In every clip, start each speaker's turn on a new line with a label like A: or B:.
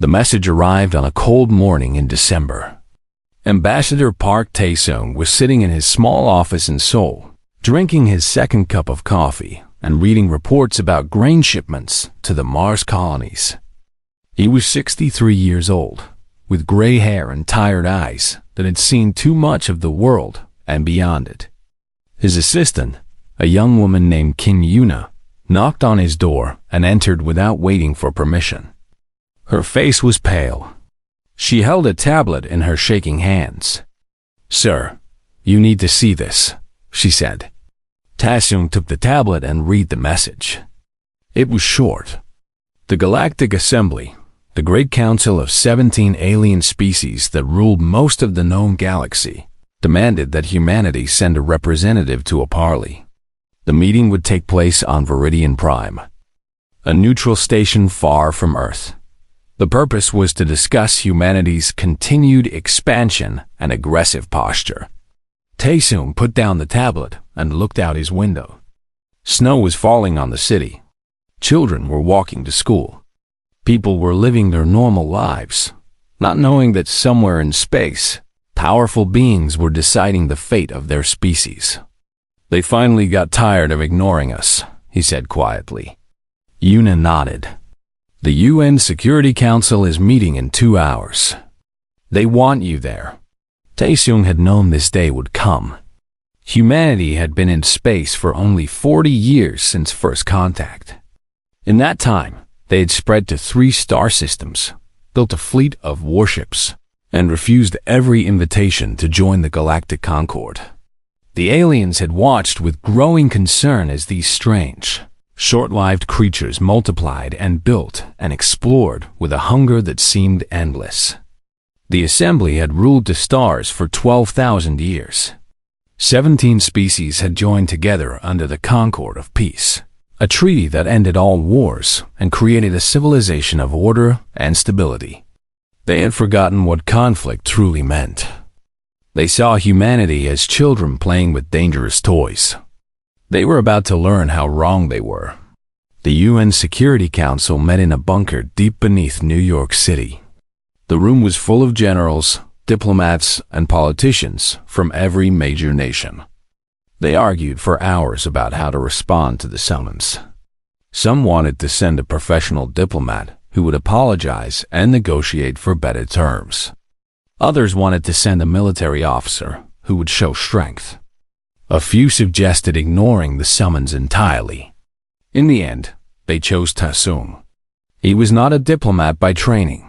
A: The message arrived on a cold morning in December. Ambassador Park Tae-sung was sitting in his small office in Seoul, drinking his second cup of coffee and reading reports about grain shipments to the Mars colonies. He was 63 years old, with gray hair and tired eyes that had seen too much of the world and beyond it. His assistant, a young woman named Kim Yuna, knocked on his door and entered without waiting for permission. Her face was pale. She held a tablet in her shaking hands. "Sir, you need to see this," she said. Tae-sung took the tablet and read the message. It was short. The Galactic Assembly, the great council of 17 alien species that ruled most of the known galaxy, demanded that humanity send a representative to a Parley. The meeting would take place on Viridian Prime, a neutral station far from Earth. The purpose was to discuss humanity's continued expansion and aggressive posture. Tae-sung put down the tablet and looked out his window. Snow was falling on the city. Children were walking to school. People were living their normal lives, not knowing that somewhere in space, powerful beings were deciding the fate of their species. "They finally got tired of ignoring us," he said quietly. Yuna nodded. "The UN Security Council is meeting in 2 hours. They want you there." Tae-sung had known this day would come. Humanity had been in space for only 40 years since first contact. In that time, they had spread to 3 star systems, built a fleet of warships, and refused every invitation to join the Galactic Concord. The aliens had watched with growing concern as these strange, short-lived creatures multiplied and built and explored with a hunger that seemed endless. The Assembly had ruled the stars for 12,000 years. 17 species had joined together under the Concord of Peace, a treaty that ended all wars and created a civilization of order and stability. They had forgotten what conflict truly meant. They saw humanity as children playing with dangerous toys. They were about to learn how wrong they were. The UN Security Council met in a bunker deep beneath New York City. The room was full of generals, diplomats, and politicians from every major nation. They argued for hours about how to respond to the summons. Some wanted to send a professional diplomat who would apologize and negotiate for better terms. Others wanted to send a military officer who would show strength. A few suggested ignoring the summons entirely. In the end, they chose Tae-sung. He was not a diplomat by training.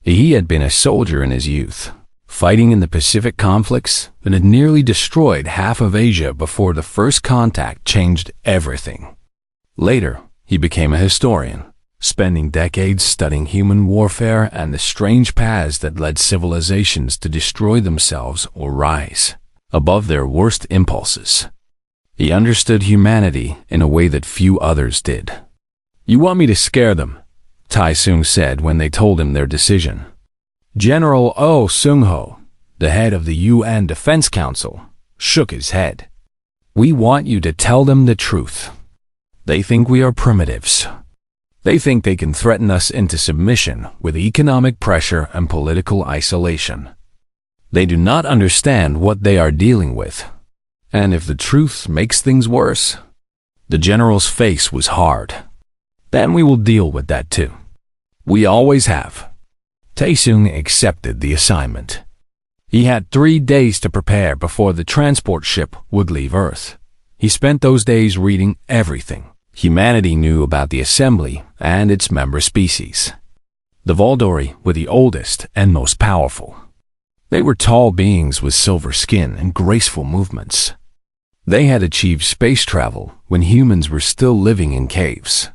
A: He had been a soldier in his youth, fighting in the Pacific conflicts that had nearly destroyed half of Asia before the first contact changed everything. Later, he became a historian, spending decades studying human warfare and the strange paths that led civilizations to destroy themselves or rise above their worst impulses. He understood humanity in a way that few others did. "You want me to scare them?" Tae-sung said when they told him their decision. General Oh Sung-ho, the head of the UN Defense Council, shook his head. "We want you to tell them the truth. They think we are primitives. They think they can threaten us into submission with economic pressure and political isolation. They do not understand what they are dealing with. And if the truth makes things worse..." The general's face was hard. "Then we will deal with that too. We always have." Tae-sung accepted the assignment. He had 3 days to prepare before the transport ship would leave Earth. He spent those days reading everything humanity knew about the Assembly and its member species. The Voldori were the oldest and most powerful. They were tall beings with silver skin and graceful movements. They had achieved space travel when humans were still living in caves.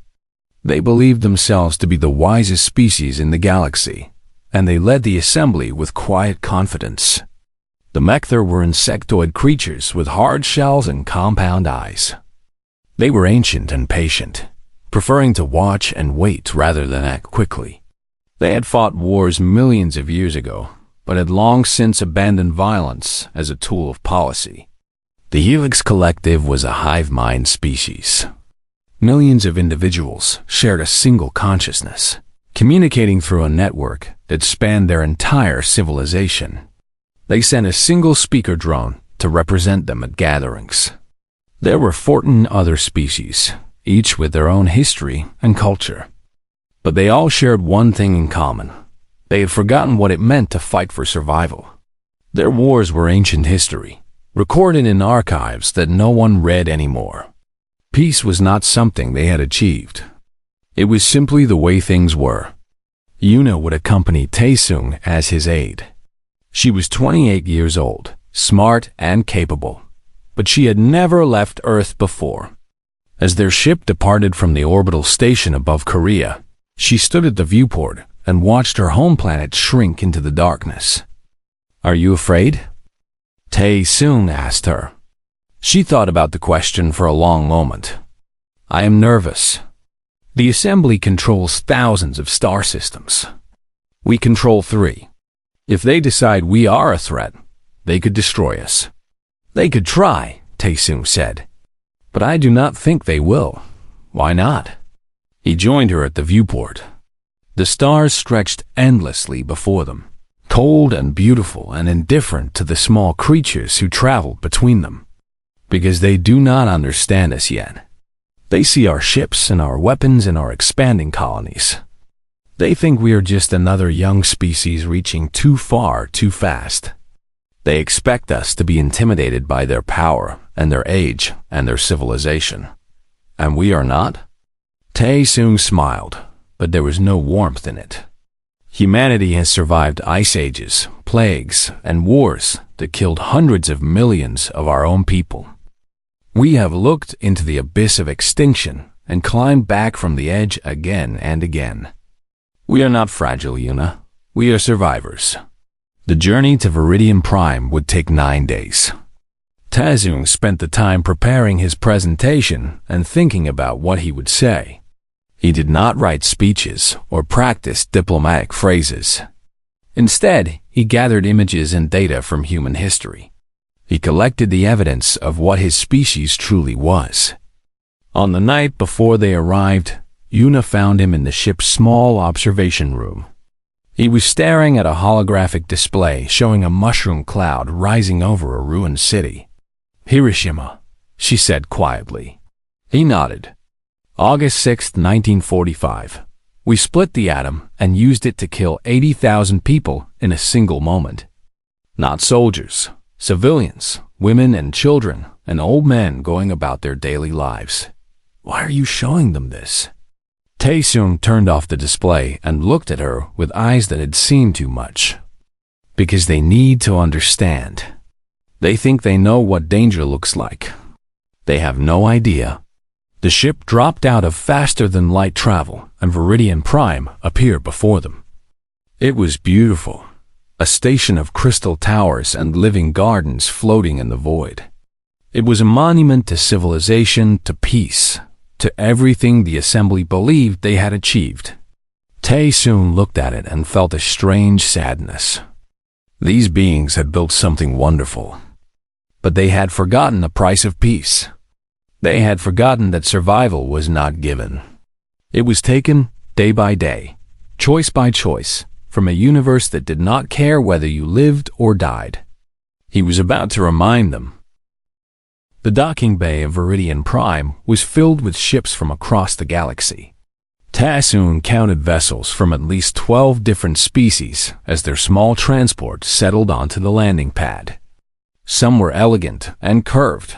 A: They believed themselves to be the wisest species in the galaxy, and they led the Assembly with quiet confidence. The Mechthar were insectoid creatures with hard shells and compound eyes. They were ancient and patient, preferring to watch and wait rather than act quickly. They had fought wars millions of years ago, but had long since abandoned violence as a tool of policy. The Helix Collective was a hive mind species. Millions of individuals shared a single consciousness, communicating through a network that spanned their entire civilization. They sent a single speaker drone to represent them at gatherings. There were 14 other species, each with their own history and culture. But they all shared one thing in common. They had forgotten what it meant to fight for survival. Their wars were ancient history, recorded in archives that no one read anymore. Peace was not something they had achieved. It was simply the way things were. Yuna would accompany Taesung as his aide. She was 28 years old, smart and capable, but she had never left Earth before. As their ship departed from the orbital station above Korea, she stood at the viewport and watched her home planet shrink into the darkness. "Are you afraid?" Taesung asked her. She thought about the question for a long moment. "I am nervous. The assembly controls thousands of star systems. We control 3. If they decide we are a threat, they could destroy us." "They could try," Taesung said. "But I do not think they will." "Why not?" He joined her at the viewport. The stars stretched endlessly before them, cold and beautiful and indifferent to the small creatures who traveled between them. Because they do not understand us yet. They see our ships and our weapons and our expanding colonies. They think we are just another young species reaching too far too fast. They expect us to be intimidated by their power and their age and their civilization. And we are not? Taesung smiled, but there was no warmth in it. Humanity has survived ice ages, plagues, and wars that killed hundreds of millions of our own people. We have looked into the abyss of extinction and climbed back from the edge again and again. We are not fragile, Yuna. We are survivors. The journey to Viridian Prime would take 9 days. Taesung spent the time preparing his presentation and thinking about what he would say. He did not write speeches or practice diplomatic phrases. Instead, he gathered images and data from human history. He collected the evidence of what his species truly was. On the night before they arrived, Yuna found him in the ship's small observation room. He was staring at a holographic display showing a mushroom cloud rising over a ruined city. "Hiroshima," she said quietly. He nodded. "August 6, 1945. We split the atom and used it to kill 80,000 people in a single moment. Not soldiers. Civilians, women and children, and old men going about their daily lives. Why are you showing them this?" Taesung turned off the display and looked at her with eyes that had seen too much. "Because they need to understand. They think they know what danger looks like. They have no idea." The ship dropped out of faster-than-light travel, and Viridian Prime appeared before them. It was beautiful. A station of crystal towers and living gardens floating in the void. It was a monument to civilization, to peace, to everything the assembly believed they had achieved. Taesung looked at it and felt a strange sadness. These beings had built something wonderful. But they had forgotten the price of peace. They had forgotten that survival was not given. It was taken day by day, choice by choice, from a universe that did not care whether you lived or died. He was about to remind them. The docking bay of Viridian Prime was filled with ships from across the galaxy. Taesung counted vessels from at least 12 different species as their small transport settled onto the landing pad. Some were elegant and curved,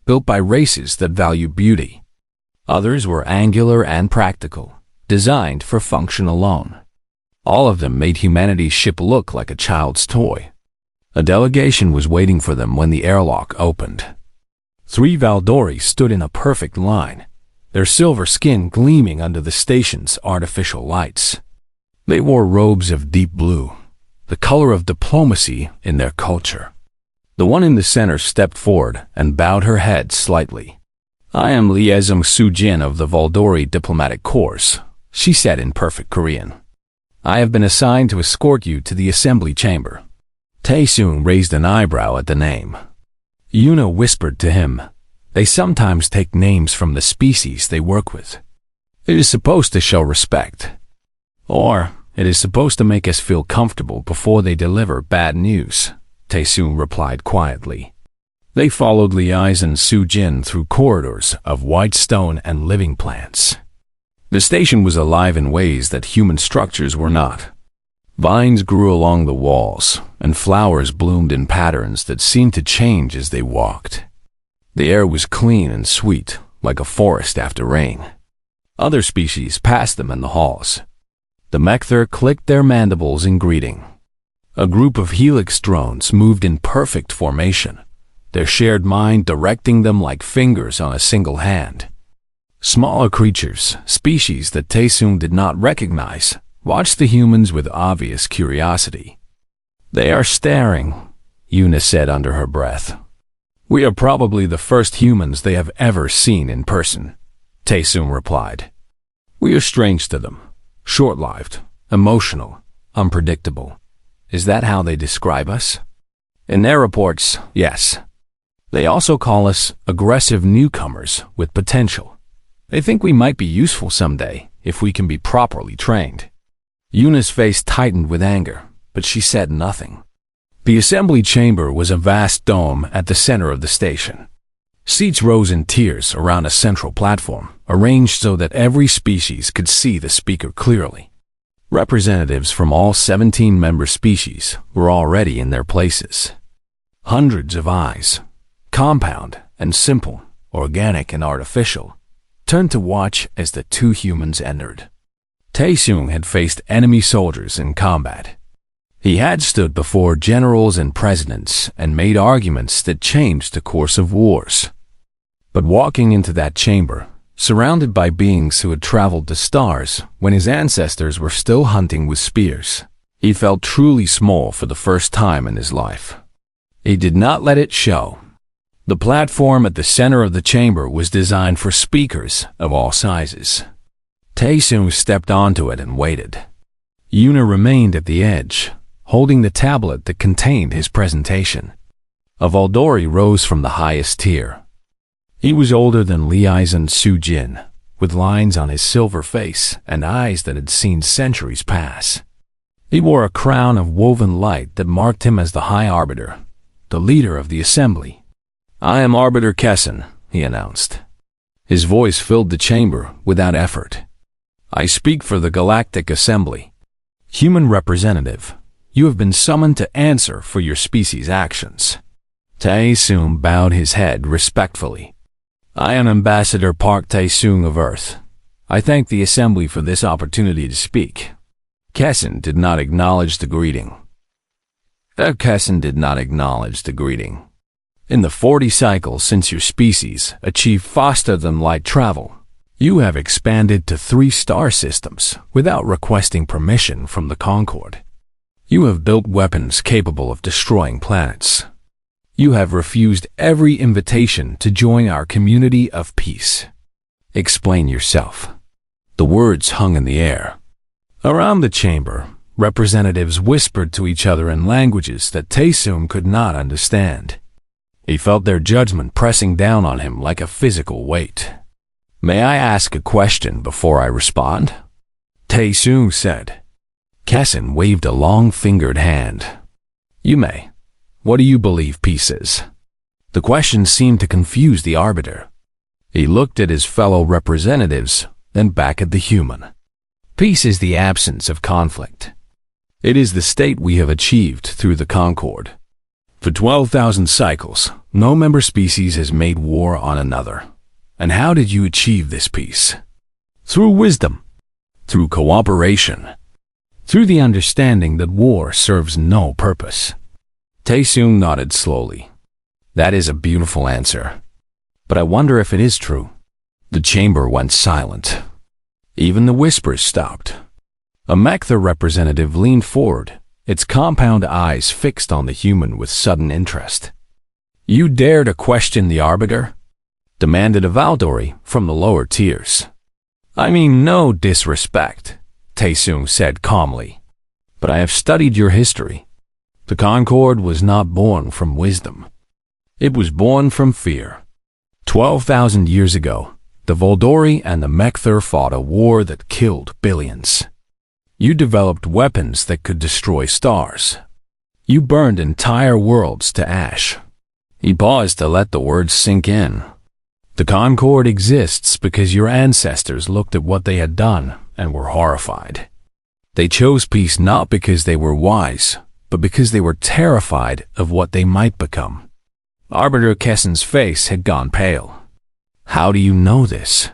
A: built by races that value beauty. Others were angular and practical, designed for function alone. All of them made humanity's ship look like a child's toy. A delegation was waiting for them when the airlock opened. 3 Valdori stood in a perfect line, their silver skin gleaming under the station's artificial lights. They wore robes of deep blue, the color of diplomacy in their culture. The one in the center stepped forward and bowed her head slightly. "I am Liaison Sujin of the Valdori Diplomatic Corps," she said in perfect Korean. "I have been assigned to escort you to the assembly chamber." Taesung raised an eyebrow at the name. Yuna whispered to him, "They sometimes take names from the species they work with. It is supposed to show respect." Or it is supposed to make us feel comfortable before they deliver bad news, Tae-soon replied quietly. They followed Liai's and Su-jin through corridors of white stone and living plants. The station was alive in ways that human structures were not. Vines grew along the walls, and flowers bloomed in patterns that seemed to change as they walked. The air was clean and sweet, like a forest after rain. Other species passed them in the halls. The Mechthur clicked their mandibles in greeting. A group of helix drones moved in perfect formation, their shared mind directing them like fingers on a single hand. Smaller creatures, species that Tae-soon did not recognize, watched the humans with obvious curiosity. They are staring, Yuna said under her breath. We are probably the first humans they have ever seen in person, Tae-soon replied. We are strange to them, short-lived, emotional, unpredictable. Is that how they describe us? In their reports, yes. They also call us aggressive newcomers with potential. They think we might be useful someday if we can be properly trained. Yuna's face tightened with anger, but she said nothing. The assembly chamber was a vast dome at the center of the station. Seats rose in tiers around a central platform, arranged so that every species could see the speaker clearly. Representatives from all 17 member species were already in their places. Hundreds of eyes, compound and simple, organic and artificial, turned to watch as the two humans entered. Tae-soon had faced enemy soldiers in combat. He had stood before generals and presidents and made arguments that changed the course of wars. But walking into that chamber, surrounded by beings who had traveled to stars when his ancestors were still hunting with spears, he felt truly small for the first time in his life. He did not let it show. The platform at the center of the chamber was designed for speakers of all sizes. Tae-soon stepped onto it and waited. Yuna remained at the edge, holding the tablet that contained his presentation. A Voldori rose from the highest tier. He was older than Liai's and Su-jin, with lines on his silver face and eyes that had seen centuries pass. He wore a crown of woven light that marked him as the High Arbiter, the leader of the assembly. I am Arbiter Kessin, he announced. His voice filled the chamber without effort. I speak for the Galactic Assembly. Human representative, you have been summoned to answer for your species' actions. Tae-soon bowed his head respectfully. I am Ambassador Park Tae-soon of Earth. I thank the Assembly for this opportunity to speak. Kessin did not acknowledge the greeting. In the 40 cycles since your species achieved faster-than-light travel, you have expanded to 3 star systems without requesting permission from the Concord. You have built weapons capable of destroying planets. You have refused every invitation to join our community of peace. Explain yourself. The words hung in the air. Around the chamber, representatives whispered to each other in languages that Tae-soon could not understand. He felt their judgment pressing down on him like a physical weight. May I ask a question before I respond? Tae-soon said. Kessin waved a long-fingered hand. You may. What do you believe peace is? The question seemed to confuse the Arbiter. He looked at his fellow representatives, then back at the human. Peace is the absence of conflict. It is the state we have achieved through the Concord. For 12,000 cycles, no member species has made war on another. And how did you achieve this peace? Through wisdom, through cooperation, through the understanding that war serves no purpose. Tae-soon nodded slowly. That is a beautiful answer. But I wonder if it is true. The chamber went silent. Even the whispers stopped. A Mechthur representative leaned forward, its compound eyes fixed on the human with sudden interest. You dare to question the Arbiter? Demanded a Voldori from the lower tiers. I mean no disrespect, Tae-soon said calmly. But I have studied your history. The Concord was not born from wisdom. It was born from fear. 12,000 years ago, the Voldori and the Mechthur fought a war that killed billions. You developed weapons that could destroy stars. You burned entire worlds to ash. He paused to let the words sink in. The Concord exists because your ancestors looked at what they had done and were horrified. They chose peace not because they were wise, but because they were terrified of what they might become. Arbiter Kessen's face had gone pale. How do you know this?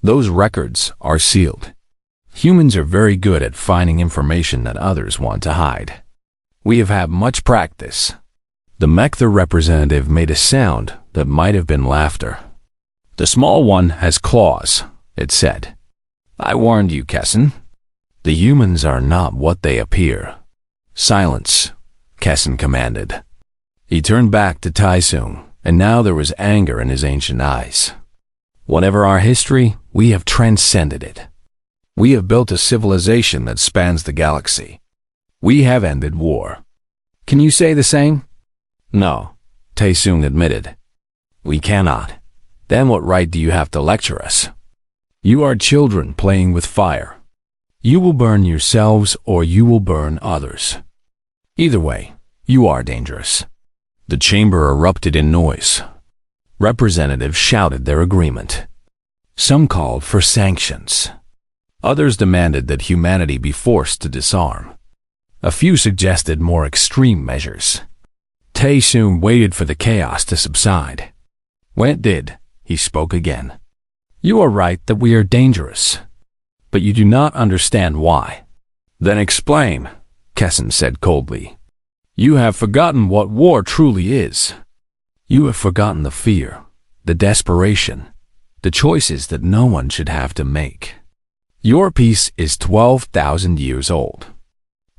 A: Those records are sealed. Humans are very good at finding information that others want to hide. We have had much practice. The Mecther representative made a sound that might have been laughter. The small one has claws, it said. I warned you, Kessen. The humans are not what they appear. Silence, Kessen commanded. He turned back to Taisung, and now there was anger in his ancient eyes. Whatever our history, we have transcended it. We have built a civilization that spans the galaxy. We have ended war. Can you say the same? No, Taisung admitted. We cannot. Then what right do you have to lecture us? You are children playing with fire. You will burn yourselves or you will burn others. Either way, you are dangerous. The chamber erupted in noise. Representatives shouted their agreement. Some called for sanctions. Others demanded that humanity be forced to disarm. A few suggested more extreme measures. Taisung waited for the chaos to subside. When it did, he spoke again. You are right that we are dangerous, but you do not understand why. Then explain, Kessen said coldly. You have forgotten what war truly is. You have forgotten the fear, the desperation, the choices that no one should have to make. Your peace is 12,000 years old.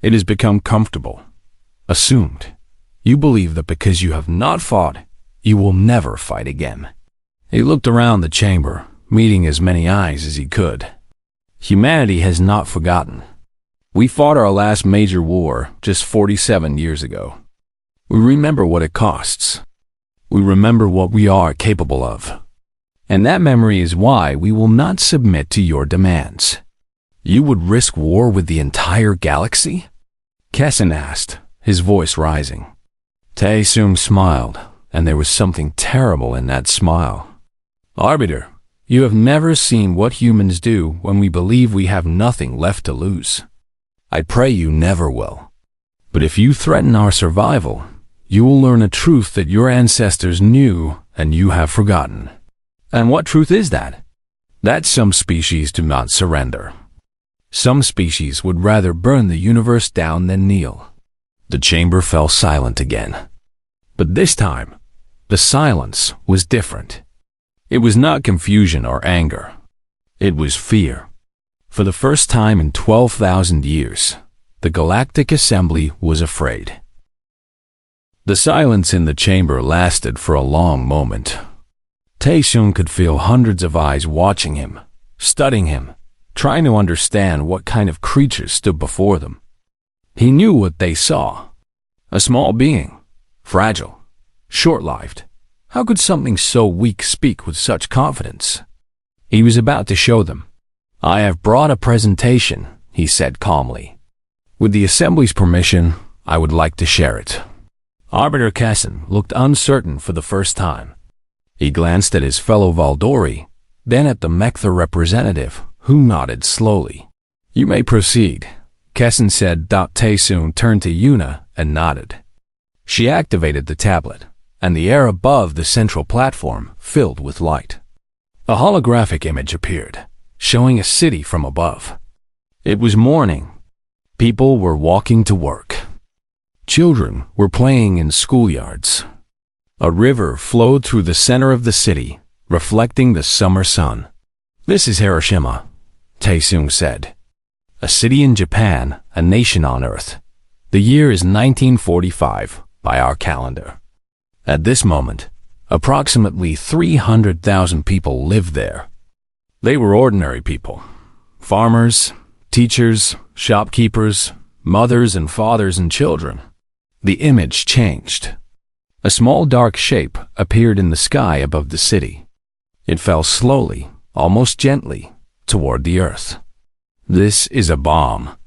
A: It has become comfortable, assumed. You believe that because you have not fought, you will never fight again. He looked around the chamber, meeting as many eyes as he could. Humanity has not forgotten. We fought our last major war just 47 years ago. We remember what it costs. We remember what we are capable of. And that memory is why we will not submit to your demands. You would risk war with the entire galaxy? Kessen asked, his voice rising. Taisung smiled, and there was something terrible in that smile. Arbiter, you have never seen what humans do when we believe we have nothing left to lose. I pray you never will. But if you threaten our survival, you will learn a truth that your ancestors knew and you have forgotten. And what truth is that? That some species do not surrender. Some species would rather burn the universe down than kneel. The chamber fell silent again. But this time, the silence was different. It was not confusion or anger. It was fear. For the first time in 12,000 years, the Galactic Assembly was afraid. The silence in the chamber lasted for a long moment. Taisung could feel hundreds of eyes watching him, studying him, trying to understand what kind of creatures stood before them. He knew what they saw. A small being, fragile, short-lived. How could something so weak speak with such confidence? He was about to show them. I have brought a presentation, he said calmly. With the Assembly's permission, I would like to share it. Arbiter Kessen looked uncertain for the first time. He glanced at his fellow Valdori, then at the Mecther representative, who nodded slowly. You may proceed, Kessen said. Taisung turned to Yuna and nodded. She activated the tablet, and the air above the central platform filled with light. A holographic image appeared, showing a city from above. It was morning. People were walking to work. Children were playing in schoolyards. A river flowed through the center of the city, reflecting the summer sun. This is Hiroshima, Taisung said. A city in Japan, a nation on Earth. The year is 1945 by our calendar. At this moment, approximately 300,000 people lived there. They were ordinary people. Farmers, teachers, shopkeepers, mothers and fathers and children. The image changed. A small dark shape appeared in the sky above the city. It fell slowly, almost gently, toward the earth. This is a bomb,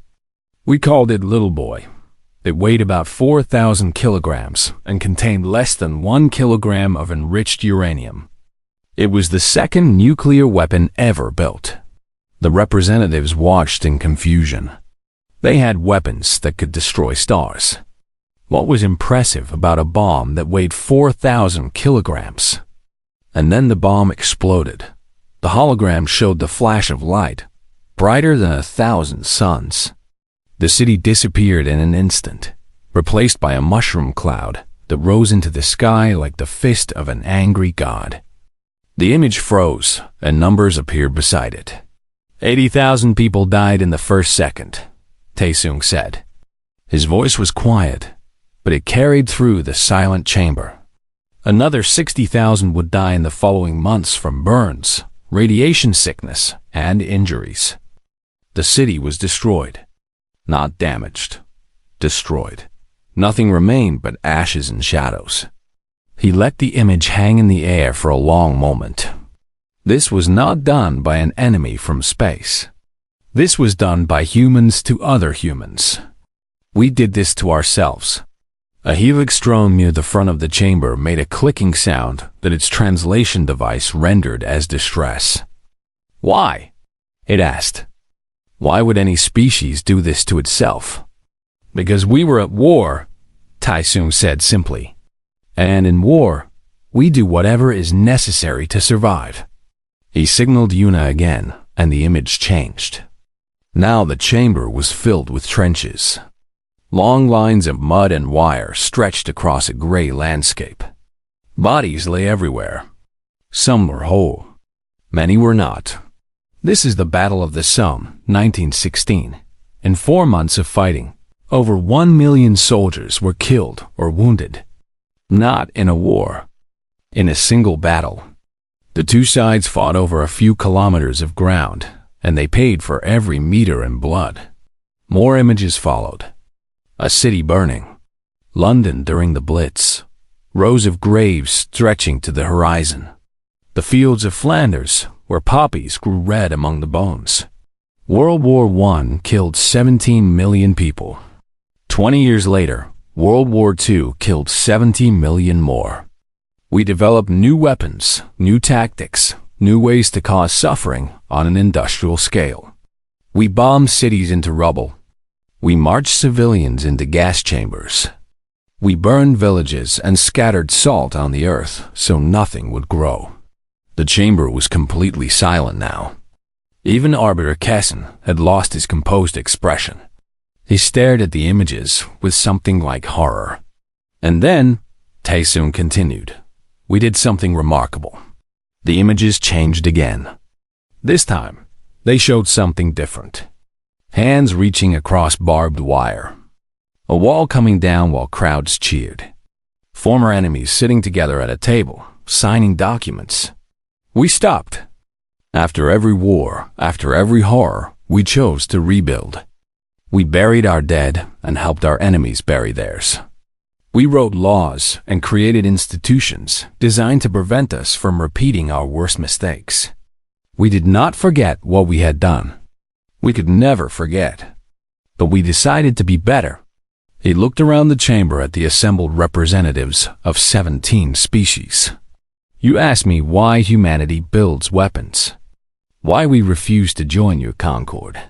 A: We called it Little Boy. It weighed about 4,000 kilograms and contained less than 1 kilogram of enriched uranium. It was the second nuclear weapon ever built. The representatives watched in confusion. They had weapons that could destroy stars. What was impressive about a bomb that weighed 4,000 kilograms? And then the bomb exploded. The hologram showed the flash of light, brighter than 1,000 suns. The city disappeared in an instant, replaced by a mushroom cloud that rose into the sky like the fist of an angry god. The image froze, and numbers appeared beside it. 80,000 people died in the first second, Taesung said. His voice was quiet, but it carried through the silent chamber. Another 60,000 would die in the following months from burns, radiation sickness, and injuries. The city was destroyed. Not damaged. Destroyed. Nothing remained but ashes and shadows. He let the image hang in the air for a long moment. This was not done by an enemy from space. This was done by humans to other humans. We did this to ourselves. A helix drone near the front of the chamber made a clicking sound that its translation device rendered as distress. Why? It asked. Why would any species do this to itself? Because we were at war, Taesung said simply. And in war, we do whatever is necessary to survive. He signaled Yuna again, and the image changed. Now the chamber was filled with trenches. Long lines of mud and wire stretched across a gray landscape. Bodies lay everywhere. Some were whole. Many were not. This is the Battle of the Somme, 1916. In 4 months of fighting, over 1 million soldiers were killed or wounded. Not in a war. In a single battle. The two sides fought over a few kilometers of ground, and they paid for every meter in blood. More images followed. A city burning. London during the Blitz. Rows of graves stretching to the horizon. The fields of Flanders, where poppies grew red among the bones. World War I killed 17 million people. 20 years later, World War II killed 70 million more. We developed new weapons, new tactics, new ways to cause suffering on an industrial scale. We bombed cities into rubble. We marched civilians into gas chambers. We burned villages and scattered salt on the earth so nothing would grow. The chamber was completely silent now. Even Arbiter Kessin had lost his composed expression. He stared at the images with something like horror. And then, Taesung continued, we did something remarkable. The images changed again. This time, they showed something different. Hands reaching across barbed wire. A wall coming down while crowds cheered. Former enemies sitting together at a table, signing documents. We stopped. After every war, after every horror, we chose to rebuild. We buried our dead and helped our enemies bury theirs. We wrote laws and created institutions designed to prevent us from repeating our worst mistakes. We did not forget what we had done. We could never forget. But we decided to be better. He looked around the chamber at the assembled representatives of 17 species. You ask me why humanity builds weapons. Why we refuse to join your concord.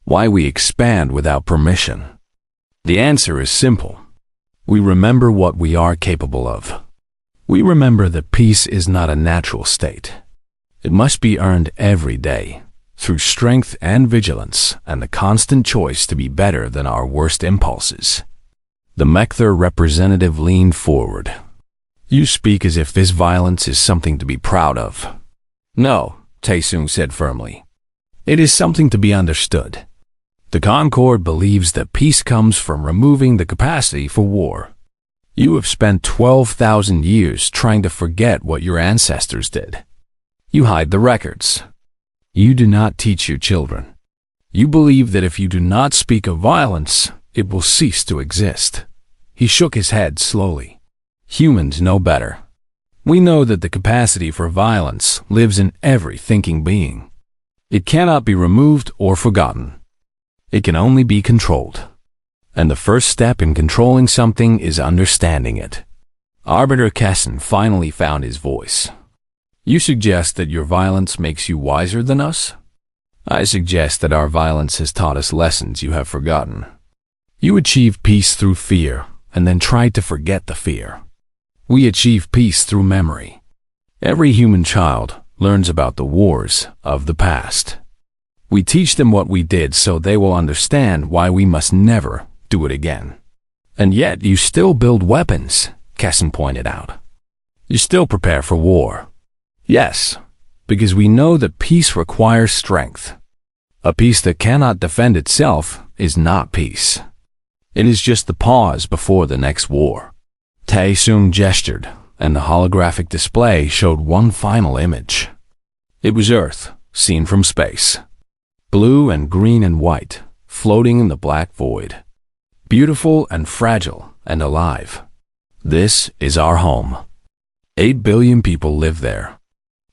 A: Why we expand without permission. The answer is simple. We remember what we are capable of. We remember that peace is not a natural state. It must be earned every day, through strength and vigilance and the constant choice to be better than our worst impulses. The Mekthar representative leaned forward. You speak as if this violence is something to be proud of. No, Taesung said firmly. It is something to be understood. The Concord believes that peace comes from removing the capacity for war. You have spent 12,000 years trying to forget what your ancestors did. You hide the records. You do not teach your children. You believe that if you do not speak of violence, it will cease to exist. He shook his head slowly. Humans know better. We know that the capacity for violence lives in every thinking being. It cannot be removed or forgotten. It can only be controlled. And the first step in controlling something is understanding it. Arbiter Kessin finally found his voice. You suggest that your violence makes you wiser than us? I suggest that our violence has taught us lessons you have forgotten. You achieved peace through fear, and then tried to forget the fear. We achieve peace through memory. Every human child learns about the wars of the past. We teach them what we did so they will understand why we must never do it again. And yet you still build weapons, Kessin pointed out. You still prepare for war. Yes, because we know that peace requires strength. A peace that cannot defend itself is not peace. It is just the pause before the next war. Tae-sung gestured, and the holographic display showed one final image. It was Earth, seen from space. Blue and green and white, floating in the black void. Beautiful and fragile and alive. This is our home. 8 billion people live there.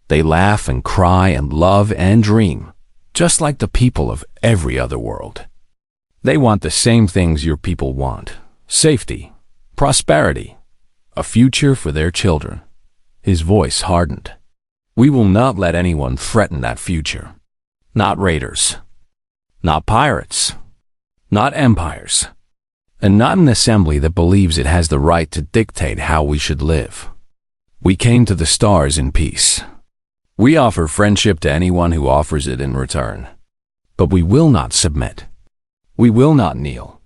A: They laugh and cry and love and dream, just like the people of every other world. They want the same things your people want: safety, prosperity, a future for their children. His voice hardened. We will not let anyone threaten that future. Not raiders, not pirates, not empires, and not an assembly that believes it has the right to dictate how we should live. We came to the stars in peace. We offer friendship to anyone who offers it in return. But we will not submit. We will not kneel.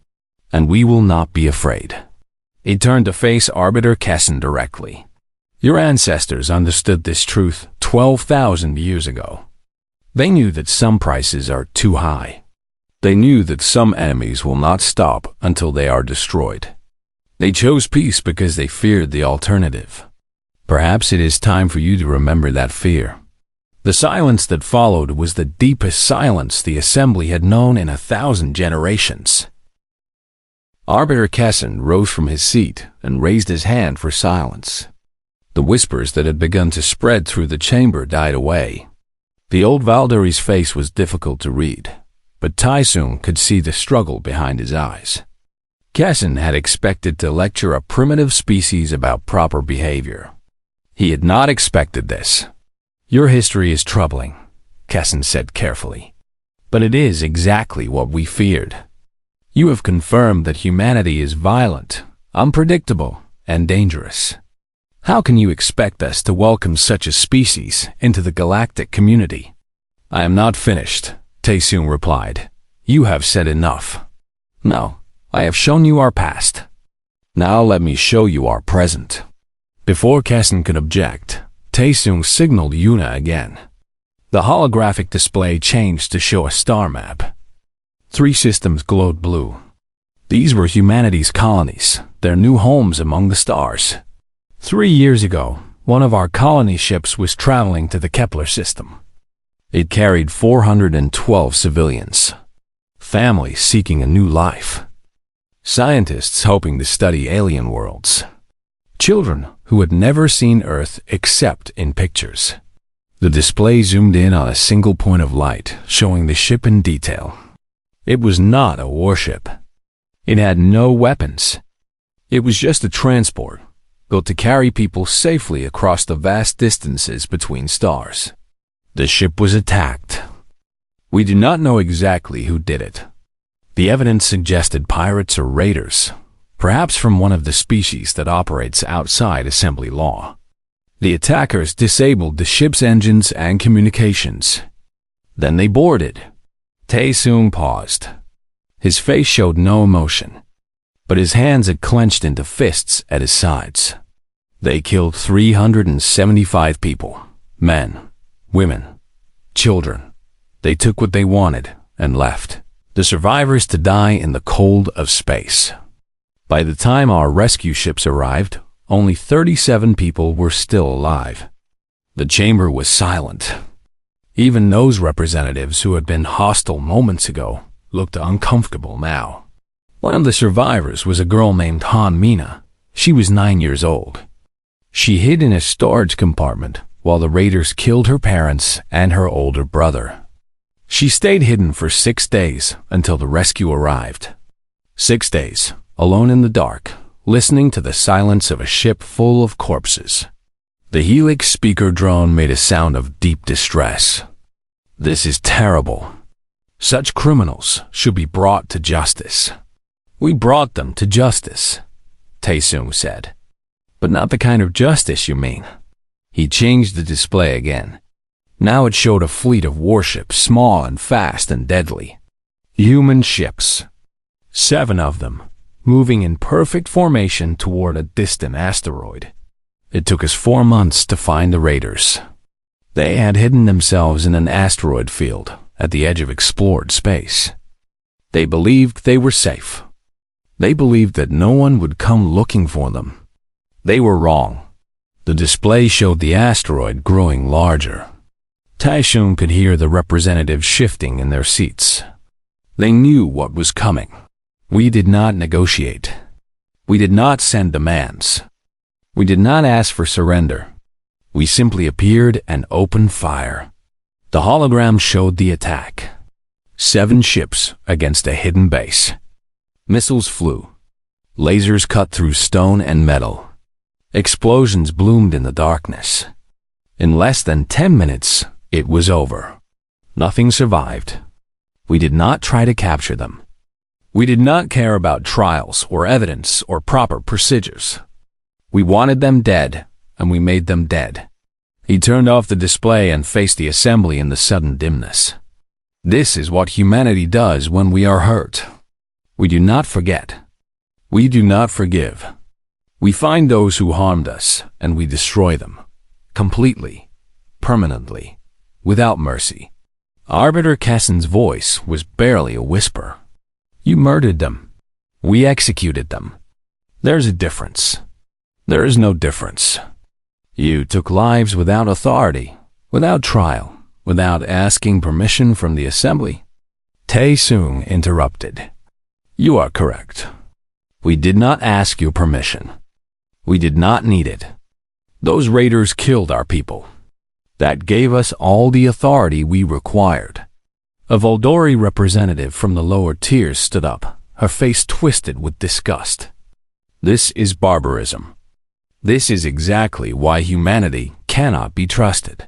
A: And we will not be afraid. He turned to face Arbiter Kessin directly. Your ancestors understood this truth 12,000 years ago. They knew that some prices are too high. They knew that some enemies will not stop until they are destroyed. They chose peace because they feared the alternative. Perhaps it is time for you to remember that fear. The silence that followed was the deepest silence the assembly had known in 1,000 generations. Arbiter Kessin rose from his seat and raised his hand for silence. The whispers that had begun to spread through the chamber died away. The old Valduri's face was difficult to read, but Tae-sung could see the struggle behind his eyes. Kessin had expected to lecture a primitive species about proper behavior. He had not expected this. Your history is troubling, Kessin said carefully. But it is exactly what we feared. You have confirmed that humanity is violent, unpredictable, and dangerous. How can you expect us to welcome such a species into the galactic community? I am not finished, Tae-sung replied. You have said enough. No, I have shown you our past. Now let me show you our present. Before Kessin could object, Tae-sung signaled Yuna again. The holographic display changed to show a star map. 3 systems glowed blue. These were humanity's colonies, their new homes among the stars. 3 years ago, one of our colony ships was traveling to the Kepler system. It carried 412 civilians, families seeking a new life, scientists hoping to study alien worlds, children who had never seen Earth except in pictures. The display zoomed in on a single point of light, showing the ship in detail. It was not a warship. It had no weapons. It was just a transport, built to carry people safely across the vast distances between stars. The ship was attacked. We do not know exactly who did it. The evidence suggested pirates or raiders, perhaps from one of the species that operates outside assembly law. The attackers disabled the ship's engines and communications. Then they boarded. Tae-sung paused. His face showed no emotion, but his hands had clenched into fists at his sides. They killed 375 people, men, women, children. They took what they wanted and left, the survivors to die in the cold of space. By the time our rescue ships arrived, only 37 people were still alive. The chamber was silent. Even those representatives who had been hostile moments ago looked uncomfortable now. One of the survivors was a girl named Han Mina. She was 9 years old. She hid in a storage compartment while the raiders killed her parents and her older brother. She stayed hidden for 6 days until the rescue arrived. 6 days, alone in the dark, listening to the silence of a ship full of corpses. The Helix speaker drone made a sound of deep distress. This is terrible. Such criminals should be brought to justice. We brought them to justice, Taesung said. But not the kind of justice you mean. He changed the display again. Now it showed a fleet of warships, small and fast and deadly. Human ships. 7 of them, moving in perfect formation toward a distant asteroid. It took us 4 months to find the raiders. They had hidden themselves in an asteroid field at the edge of explored space. They believed they were safe. They believed that no one would come looking for them. They were wrong. The display showed the asteroid growing larger. Taesung could hear the representatives shifting in their seats. They knew what was coming. We did not negotiate. We did not send demands. We did not ask for surrender. We simply appeared and opened fire. The hologram showed the attack. 7 ships against a hidden base. Missiles flew. Lasers cut through stone and metal. Explosions bloomed in the darkness. In less than 10 minutes, it was over. Nothing survived. We did not try to capture them. We did not care about trials or evidence or proper procedures. We wanted them dead, and we made them dead. He turned off the display and faced the assembly in the sudden dimness. This is what humanity does when we are hurt. We do not forget. We do not forgive. We find those who harmed us, and we destroy them. Completely. Permanently. Without mercy. Arbiter Kessen's voice was barely a whisper. You murdered them. We executed them. There's a difference. There is no difference. You took lives without authority, without trial, without asking permission from the assembly. Taesung interrupted. You are correct. We did not ask your permission. We did not need it. Those raiders killed our people. That gave us all the authority we required. A Voldori representative from the lower tiers stood up, her face twisted with disgust. This is barbarism. This is exactly why humanity cannot be trusted.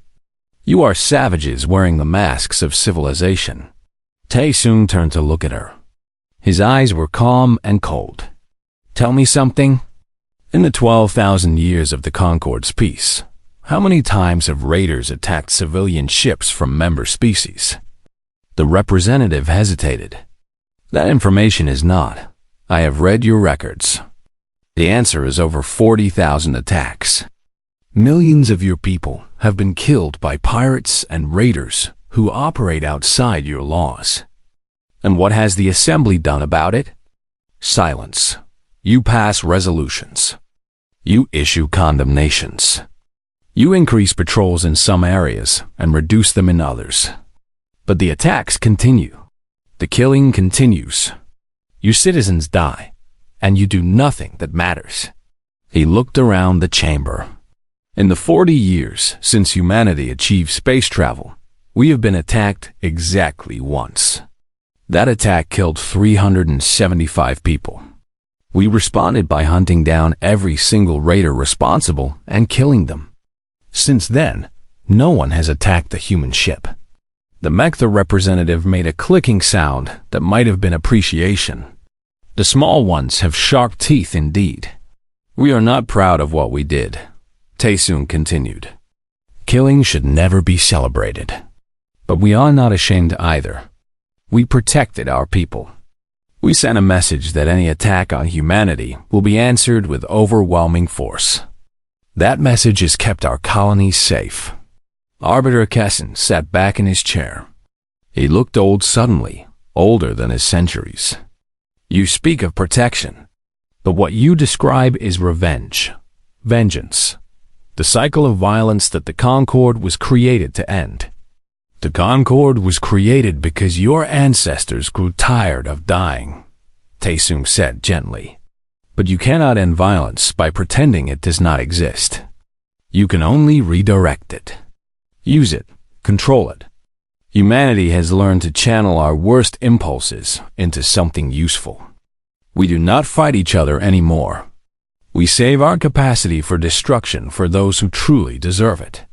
A: You are savages wearing the masks of civilization. Taesung turned to look at her. His eyes were calm and cold. Tell me something. In the 12,000 years of the Concord's peace, how many times have raiders attacked civilian ships from member species? The representative hesitated. That information is not. I have read your records. The answer is over 40,000 attacks. Millions of your people have been killed by pirates and raiders who operate outside your laws. And what has the assembly done about it? Silence. You pass resolutions. You issue condemnations. You increase patrols in some areas and reduce them in others. But the attacks continue. The killing continues. Your citizens die, and you do nothing that matters. He looked around the chamber. In the 40 years since humanity achieved space travel, we have been attacked exactly once. That attack killed 375 people. We responded by hunting down every single raider responsible and killing them. Since then, no one has attacked the human ship. The Mektha representative made a clicking sound that might have been appreciation. The small ones have sharp teeth indeed. We are not proud of what we did, Taesung continued. Killing should never be celebrated. But we are not ashamed either. We protected our people. We sent a message that any attack on humanity will be answered with overwhelming force. That message has kept our colonies safe. Arbiter Kessen sat back in his chair. He looked old suddenly, older than his centuries. You speak of protection, but what you describe is revenge, vengeance, the cycle of violence that the Concord was created to end. The Concord was created because your ancestors grew tired of dying, Taesung said gently. But you cannot end violence by pretending it does not exist. You can only redirect it. Use it, control it. Humanity has learned to channel our worst impulses into something useful. We do not fight each other anymore. We save our capacity for destruction for those who truly deserve it.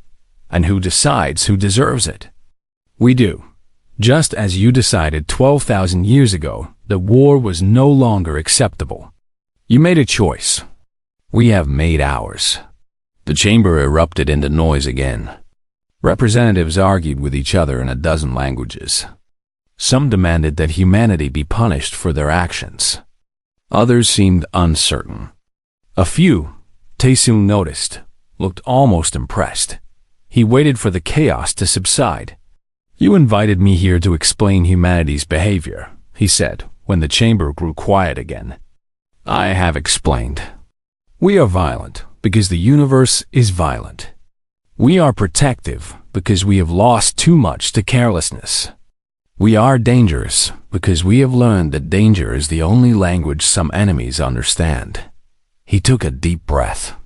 A: And who decides who deserves it? We do. Just as you decided 12,000 years ago that war was no longer acceptable. You made a choice. We have made ours. The chamber erupted into noise again. Representatives argued with each other in a dozen languages. Some demanded that humanity be punished for their actions. Others seemed uncertain. A few, Tae-sung noticed, looked almost impressed. He waited for the chaos to subside. You invited me here to explain humanity's behavior, he said, when the chamber grew quiet again. I have explained. We are violent because the universe is violent. We are protective because we have lost too much to carelessness. We are dangerous because we have learned that danger is the only language some enemies understand. He took a deep breath.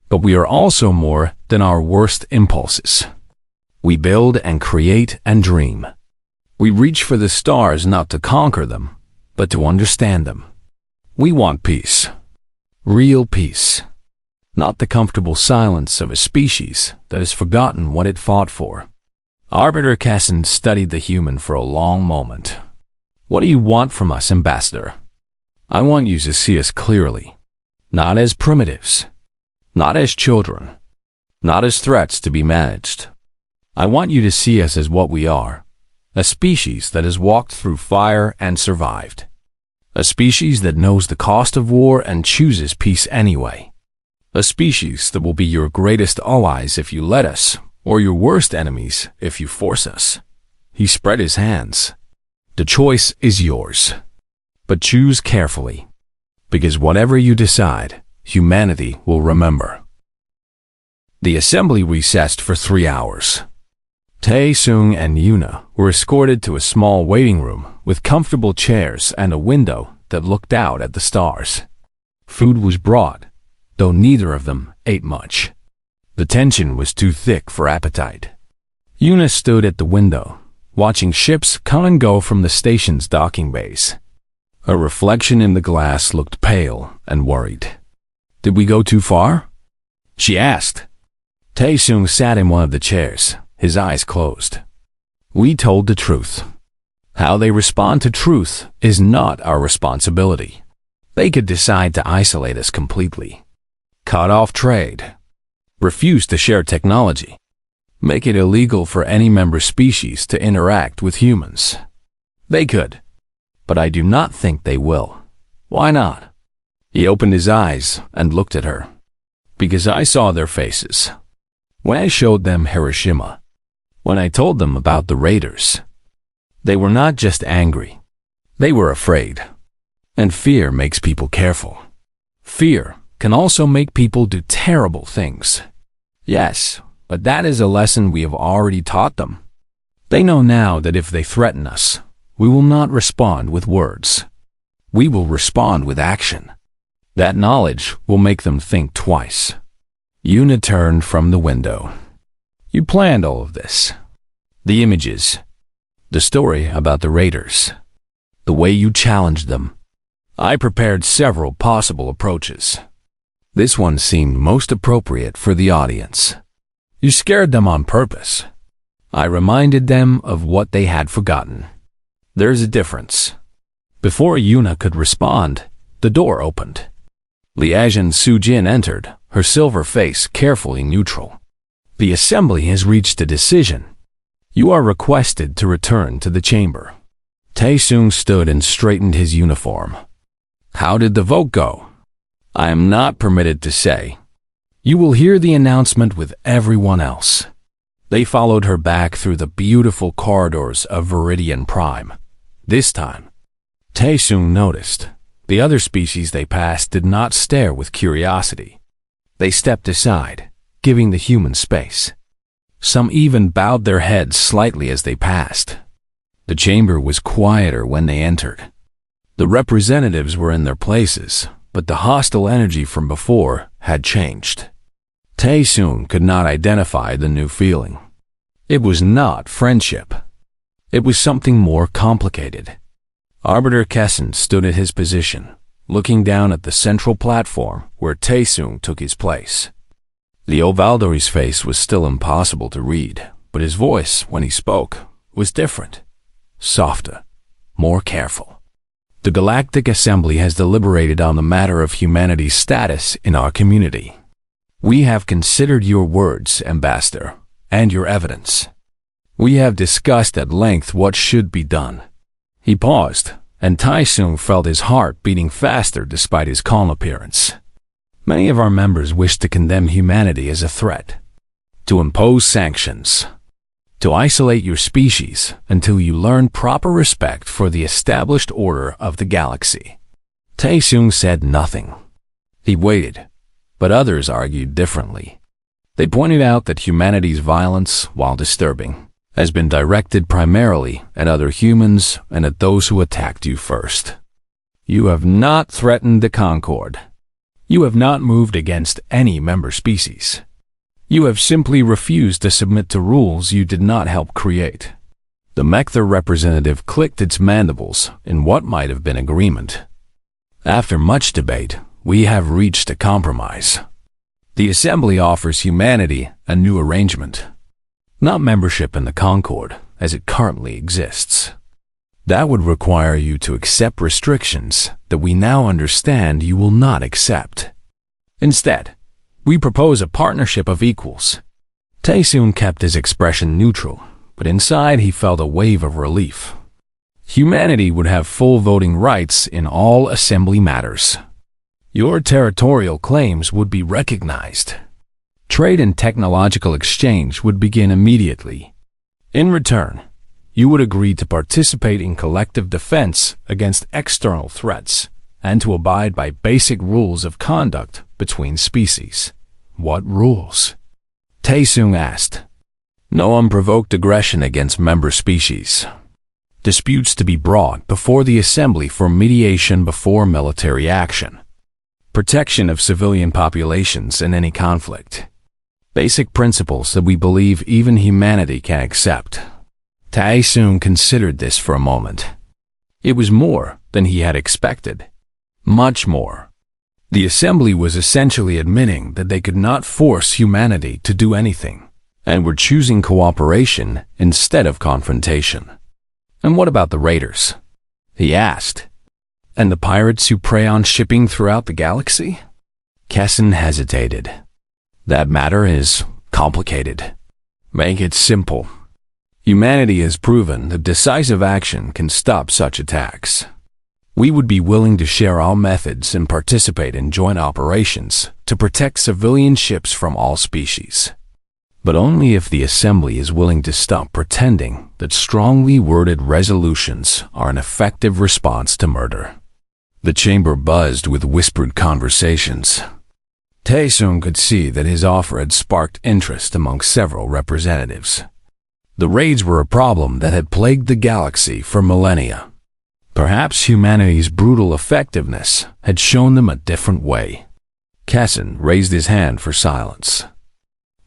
A: But we are also more than our worst impulses. We build and create and dream. We reach for the stars not to conquer them, but to understand them. We want peace. Real peace. Not the comfortable silence of a species that has forgotten what it fought for. Arbiter Kessin studied the human for a long moment. What do you want from us, Ambassador? I want you to see us clearly. Not as primitives. Not as children. Not as threats to be managed. I want you to see us as what we are. A species that has walked through fire and survived. A species that knows the cost of war and chooses peace anyway. A species that will be your greatest allies if you let us, or your worst enemies if you force us. He spread his hands. The choice is yours. But choose carefully. Because whatever you decide, humanity will remember. The assembly recessed for 3 hours. Tae-sung and Yuna were escorted to a small waiting room with comfortable chairs and a window that looked out at the stars. Food was brought, though neither of them ate much. The tension was too thick for appetite. Yuna stood at the window, watching ships come and go from the station's docking bays. Her reflection in the glass looked pale and worried. Did we go too far? She asked. Tae-sung sat in one of the chairs, his eyes closed. We told the truth. How they respond to truth is not our responsibility. They could decide to isolate us completely. Cut off trade. Refuse to share technology. Make it illegal for any member species to interact with humans. They could. But I do not think they will. Why not? He opened his eyes and looked at her. Because I saw their faces. When I showed them Hiroshima. When I told them about the raiders. They were not just angry. They were afraid. And fear makes people careful. Fear can also make people do terrible things. Yes, but that is a lesson we have already taught them. They know now that if they threaten us, we will not respond with words. We will respond with action. That knowledge will make them think twice. Yuna turned from the window. You planned all of this. The images. The story about the raiders. The way you challenged them. I prepared several possible approaches. This one seemed most appropriate for the audience. You scared them on purpose. I reminded them of what they had forgotten. There's a difference. Before Yuna could respond, the door opened. Liajan Sujin entered, her silver face carefully neutral. The assembly has reached a decision. You are requested to return to the chamber. Tae-sung stood and straightened his uniform. How did the vote go? I am not permitted to say. You will hear the announcement with everyone else. They followed her back through the beautiful corridors of Viridian Prime. This time, Tae-sung noticed. The other species they passed did not stare with curiosity. They stepped aside, giving the human space. Some even bowed their heads slightly as they passed. The chamber was quieter when they entered. The representatives were in their places, but the hostile energy from before had changed. Tae-sung could not identify the new feeling. It was not friendship. It was something more complicated. Arbiter Kessin stood at his position, looking down at the central platform where Taesung took his place. Leo Valdori's face was still impossible to read, but his voice, when he spoke, was different, softer, more careful. The Galactic Assembly has deliberated on the matter of humanity's status in our community. We have considered your words, Ambassador, and your evidence. We have discussed at length what should be done. He paused, and Taesung felt his heart beating faster despite his calm appearance. Many of our members wish to condemn humanity as a threat, to impose sanctions, to isolate your species until you learn proper respect for the established order of the galaxy. Taesung said nothing. He waited, but others argued differently. They pointed out that humanity's violence, while disturbing, has been directed primarily at other humans and at those who attacked you first. You have not threatened the Concord. You have not moved against any member species. You have simply refused to submit to rules you did not help create. The Mecther representative clicked its mandibles in what might have been agreement. After much debate, we have reached a compromise. The Assembly offers humanity a new arrangement. Not membership in the Concord as it currently exists. That would require you to accept restrictions that we now understand you will not accept. Instead, we propose a partnership of equals. Taesung kept his expression neutral, but inside he felt a wave of relief. Humanity would have full voting rights in all Assembly matters. Your territorial claims would be recognized. Trade and technological exchange would begin immediately. In return, you would agree to participate in collective defense against external threats and to abide by basic rules of conduct between species. What rules? Taesung asked. No unprovoked aggression against member species. Disputes to be brought before the Assembly for mediation before military action. Protection of civilian populations in any conflict. Basic principles that we believe even humanity can accept. Taesung considered this for a moment. It was more than he had expected. Much more. The Assembly was essentially admitting that they could not force humanity to do anything, and were choosing cooperation instead of confrontation. And what about the raiders? He asked. And the pirates who prey on shipping throughout the galaxy? Kessin hesitated. That matter is complicated. Make it simple. Humanity has proven that decisive action can stop such attacks. We would be willing to share our methods and participate in joint operations to protect civilian ships from all species. But only if the Assembly is willing to stop pretending that strongly worded resolutions are an effective response to murder. The chamber buzzed with whispered conversations. Taesung could see that his offer had sparked interest among several representatives. The raids were a problem that had plagued the galaxy for millennia. Perhaps humanity's brutal effectiveness had shown them a different way. Kessin raised his hand for silence.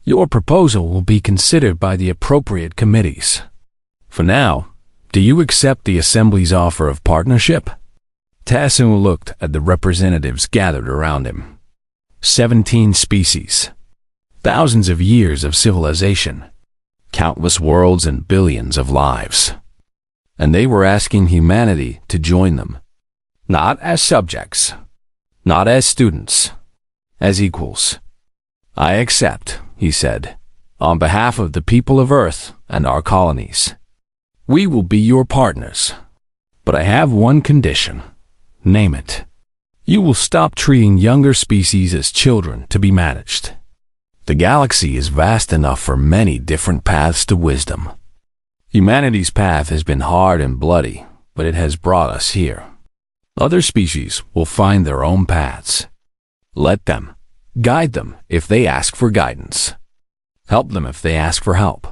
A: Your proposal will be considered by the appropriate committees. For now, do you accept the Assembly's offer of partnership? Taesung looked at the representatives gathered around him. 17 species. Thousands of years of civilization. Countless worlds and billions of lives. And they were asking humanity to join them. Not as subjects. Not as students. As equals. I accept, he said, on behalf of the people of Earth and our colonies. We will be your partners. But I have one condition. Name it. You will stop treating younger species as children to be managed. The galaxy is vast enough for many different paths to wisdom. Humanity's path has been hard and bloody, but it has brought us here. Other species will find their own paths. Let them. Guide them if they ask for guidance. Help them if they ask for help.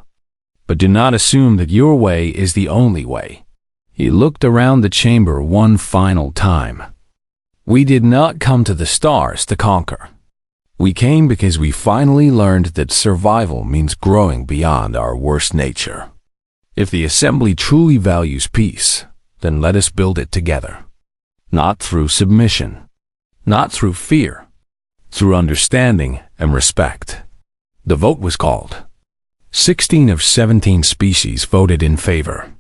A: But do not assume that your way is the only way. He looked around the chamber one final time. We did not come to the stars to conquer. We came because we finally learned that survival means growing beyond our worst nature. If the assembly truly values peace, then let us build it together. Not through submission, not through fear, through understanding and respect. The vote was called. 16 of 17 species voted in favor.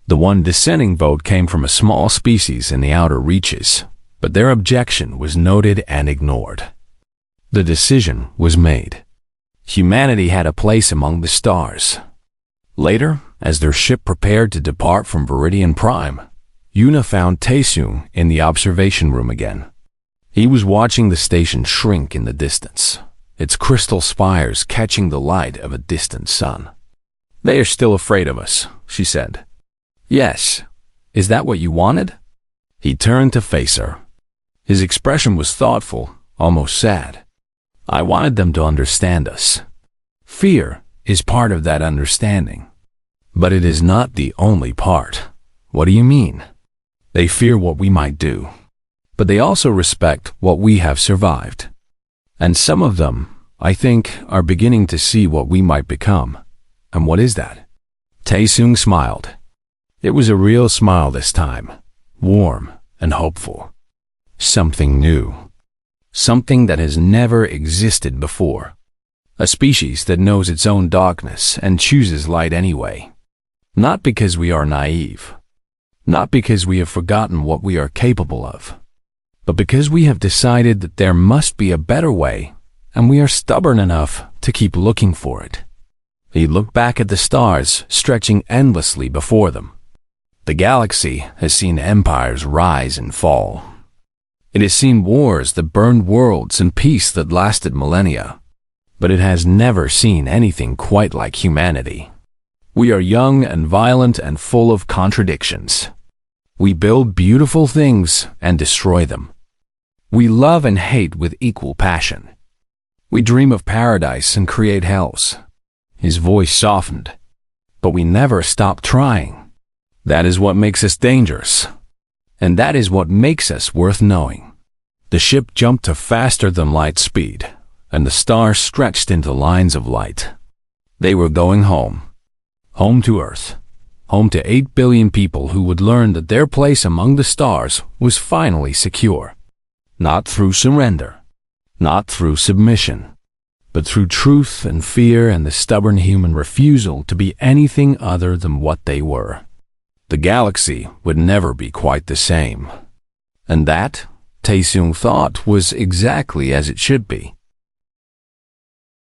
A: The one dissenting vote came from a small species in the outer reaches, but their objection was noted and ignored. The decision was made. Humanity had a place among the stars. Later, as their ship prepared to depart from Viridian Prime, Yuna found Taesung in the observation room again. He was watching the station shrink in the distance, its crystal spires catching the light of a distant sun. "They are still afraid of us," she said. "Yes. Is that what you wanted?" He turned to face her. His expression was thoughtful, almost sad. "I wanted them to understand us. Fear is part of that understanding. But it is not the only part." "What do you mean?" "They fear what we might do, but they also respect what we have survived. And some of them, I think, are beginning to see what we might become." "And what is that?" Taesung smiled. It was a real smile this time, warm and hopeful. Something new. Something that has never existed before. A species that knows its own darkness and chooses light anyway. Not because we are naive. Not because we have forgotten what we are capable of. But because we have decided that there must be a better way, and we are stubborn enough to keep looking for it. He looked back at the stars stretching endlessly before them. The galaxy has seen empires rise and fall. It has seen wars that burned worlds and peace that lasted millennia. But it has never seen anything quite like humanity. We are young and violent and full of contradictions. We build beautiful things and destroy them. We love and hate with equal passion. We dream of paradise and create hells." His voice softened. "But we never stop trying. That is what makes us dangerous. And that is what makes us worth knowing." The ship jumped to faster than light speed, and the stars stretched into lines of light. They were going home. Home to Earth. Home to 8 billion people who would learn that their place among the stars was finally secure. Not through surrender. Not through submission. But through truth and fear and the stubborn human refusal to be anything other than what they were. The galaxy would never be quite the same. And that, Taesung thought, was exactly as it should be.